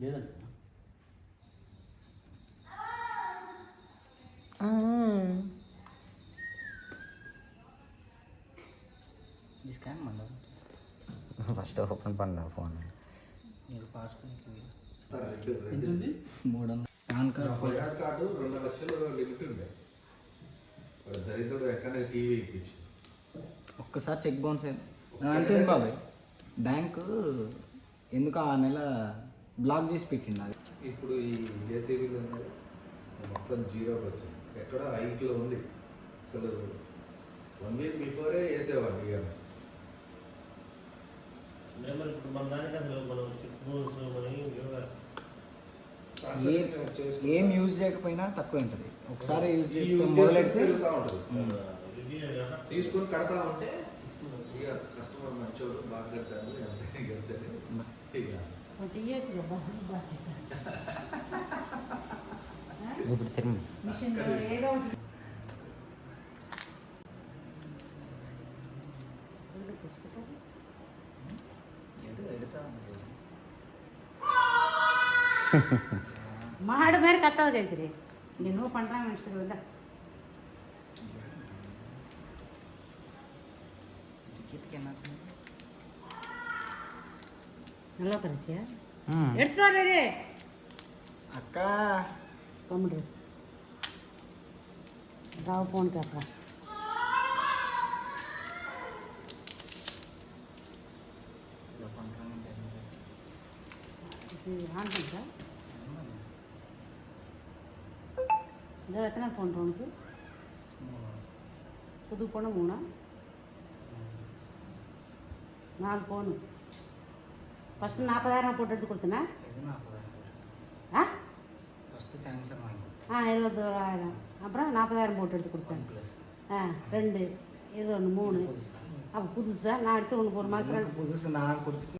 లేదండి first open பண்ண phone passport ఎంతుంది 300 పాన్ కార్డు 2 లక్షలు లిమిట్ ఉండే దరిద్రుడు ఎక్కడ టీవీ ఇప్పించి ఒక్కసారి చెక్ బౌన్స్ అంటే బాబాయ్ బ్యాంకు ఎందుకు ఆ నెల బ్లాక్ చేసి పెట్టిండు అది. ఇప్పుడు ఈ జేసీబీలు ఉన్నాయి మొత్తం జీరోకి వచ్చింది ఎక్కడ హైట్లో ఉంది అసలు 1 వీక్ బిఫోరే వేసేవాడు ఇక మరి ఇప్పుడు మన దానికి అసలు మనం చెక్ బౌన్స్ ఏం యూజ్ చేయకపోయినా తక్కువ ఉంటుంది ఒకసారి యూజ్ చేస్తే మొదలెడితే తిరుగుతూ ఉంటుంది తీసుకొని కడతా ఉంటే ఇక కస్టమర్ మంచోడు బాగా కడతాడు ఎంత గెలిచాడు ఇక ఇప్పుడు తిరిగి ಮಾಡು ಬೇರೆ ಕತ್ತದೈತ್ರಿ ನೀವು ಪಂಡ್ರ ಮೆಣಸಿಲ್ಲ நல்லா கரைச்சியா எடுத்துட்டு வரே అక్క கம்முடு ராவ போன் கேட்கலாம் ஆன் பண்ணுறா இதில் எத்தனை ஃபோன் உனக்கு புது ஃபோனு 3 4 ஃபோனு ஃபஸ்ட்டு 40,000 போட்டு எடுத்து கொடுத்தேனா இது 40,000 ஆ ஃபஸ்ட்டு சாம்சங் வாங்கி 21,000 அப்புறம் 40,000 போட்டு எடுத்து கொடுத்தேன் ஆ 2 இது ஒன்று 3 அப்போ புதுசா நான் எடுத்து உனக்கு ஒரு மாதம் புதுசு நான் கொடுத்து